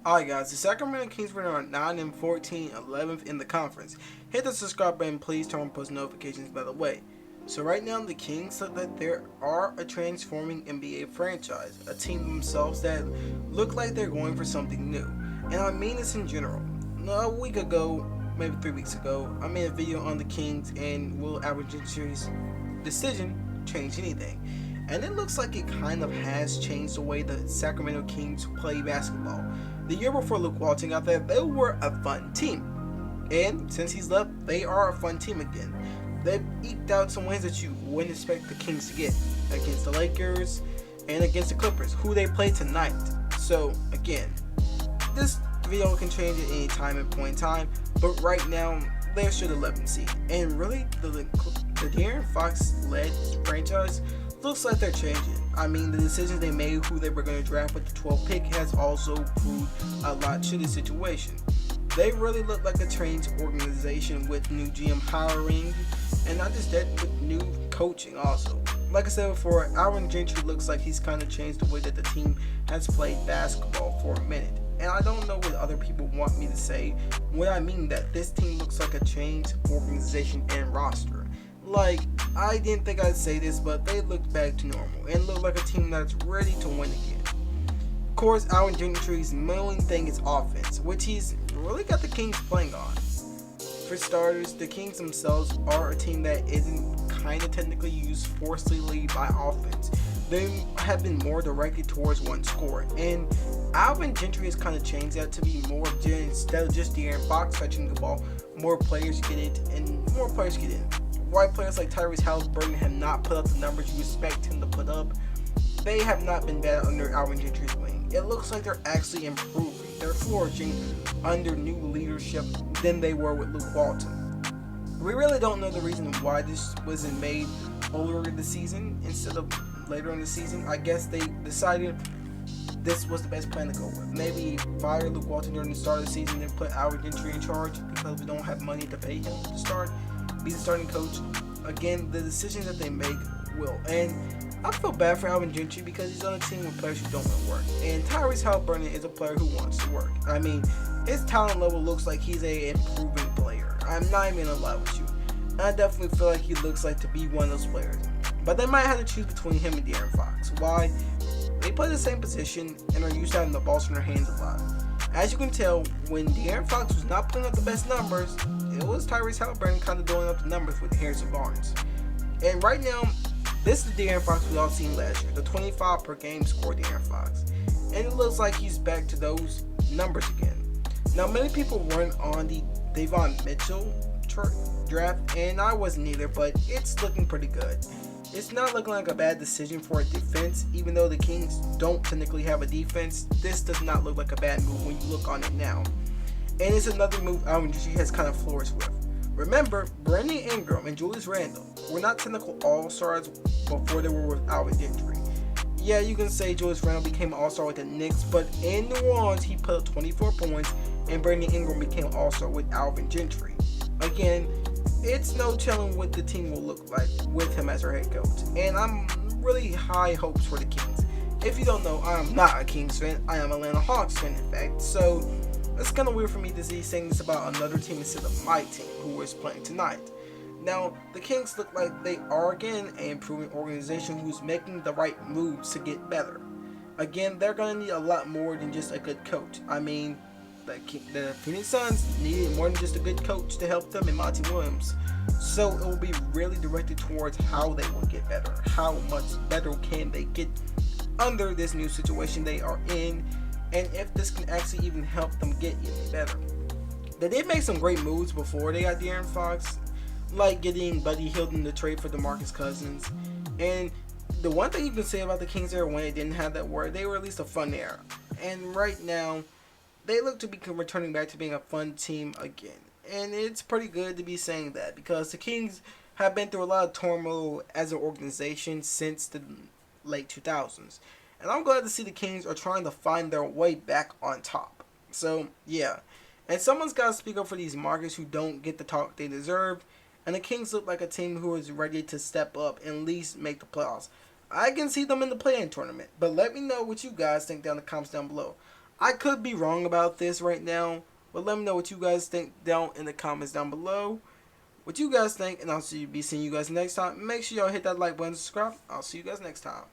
Alright guys, the Sacramento Kings are 9 and 14, 11th in the conference. Hit the subscribe button, please turn on post notifications by the way. So right now the Kings look like they are a transforming NBA franchise, a team themselves that look like they're going for something new. And I mean this in general. A week ago, maybe 3 weeks ago, I made a video on the Kings and will Alvin Gentry's decision change anything. And it looks like it kind of has changed the way the Sacramento Kings play basketball. The year before Luke Walton got there, they were a fun team. And since he's left, they are a fun team again. They've eked out some wins that you wouldn't expect the Kings to get against the Lakers and against the Clippers, who they play tonight. So, again, this video can change at any time and point in time, but right now, they're still the 11th seed. And really, the De'Aaron Fox-led franchise looks like they're changing. I mean, the decisions they made, who they were going to draft with the 12th pick, has also proved a lot to the situation. They really look like a changed organization with new GM hiring, and not just that, with new coaching also. Like I said before, Alvin Gentry looks like he's kind of changed the way that the team has played basketball for a minute. And I don't know what other people want me to say when I mean that this team looks like a changed organization and roster. Like, I didn't think I'd say this, but they look back to normal and look like a team that's ready to win again. Of course, Alvin Gentry's main thing is offense, which he's really got the Kings playing on. For starters, the Kings themselves are a team that isn't kind of technically used forcefully by offense. They have been more directed towards one score, and Alvin Gentry has kind of changed that to be more instead of just De'Aaron Fox fetching the ball, more players get it and more players get in. White players like Tyrese Halliburton have not put up the numbers you expect him to put up. They have not been bad under Alvin Gentry's wing. It looks like they're actually improving. They're flourishing under new leadership than they were with Luke Walton. We really don't know the reason why this wasn't made earlier in the season instead of later in the season. I guess they decided this was the best plan to go with. Maybe fire Luke Walton during the start of the season and put Alvin Gentry in charge because we don't have money to pay him to start. Be the starting coach. Again, the decisions that they make will. And I feel bad for Alvin Gentry because he's on a team with players who don't want to work. And Tyrese Halliburton is a player who wants to work. I mean, his talent level looks like he's a improving player. I'm not even gonna lie with you. I definitely feel like he looks like to be one of those players. But they might have to choose between him and De'Aaron Fox. Why? They play the same position and are used to having the ball in their hands a lot. As you can tell, when De'Aaron Fox was not putting up the best numbers, it was Tyrese Halliburton kind of doing up the numbers with Harrison Barnes. And right now, this is the De'Aaron Fox we all seen last year, the 25 per game score De'Aaron Fox. And it looks like he's back to those numbers again. Now, many people weren't on the Davon Mitchell draft, and I wasn't either, but it's looking pretty good. It's not looking like a bad decision for a defense, even though the Kings don't technically have a defense. This does not look like a bad move when you look on it now. And it's another move Alvin Gentry has kind of flourished with. Remember, Brandon Ingram and Julius Randle were not technical all-stars before they were with Alvin Gentry. Yeah, you can say Julius Randle became an all-star with the Knicks, but in New Orleans he put up 24 points, and Brandon Ingram became an all-star with Alvin Gentry. Again, it's no telling what the team will look like with him as our head coach. And I'm really high hopes for the Kings. If you don't know, I am not a Kings fan. I am an Atlanta Hawks fan, in fact. So it's kind of weird for me to see saying this about another team instead of my team, who is playing tonight. Now, the Kings look like they are again an improving organization who's making the right moves to get better. Again, they're going to need a lot more than just a good coach. I mean, the Phoenix Suns needed more than just a good coach to help them in Monty Williams. So it will be really directed towards how they will get better. How much better can they get under this new situation they are in, and if this can actually even help them get even better. They did make some great moves before they got De'Aaron Fox, like getting Buddy Hield in the trade for DeMarcus Cousins. And the one thing you can say about the Kings era when they didn't have that word, they were at least a fun era. And right now, they look to be returning back to being a fun team again. And it's pretty good to be saying that because the Kings have been through a lot of turmoil as an organization since the late 2000s. And I'm glad to see the Kings are trying to find their way back on top. So, yeah. And someone's got to speak up for these markets who don't get the talk they deserve. And the Kings look like a team who is ready to step up and at least make the playoffs. I can see them in the play-in tournament. But let me know what you guys think down in the comments down below. I could be wrong about this right now, but let me know what you guys think down in the comments down below. What you guys think, and I'll be seeing you guys next time. Make sure y'all hit that like button and subscribe. I'll see you guys next time.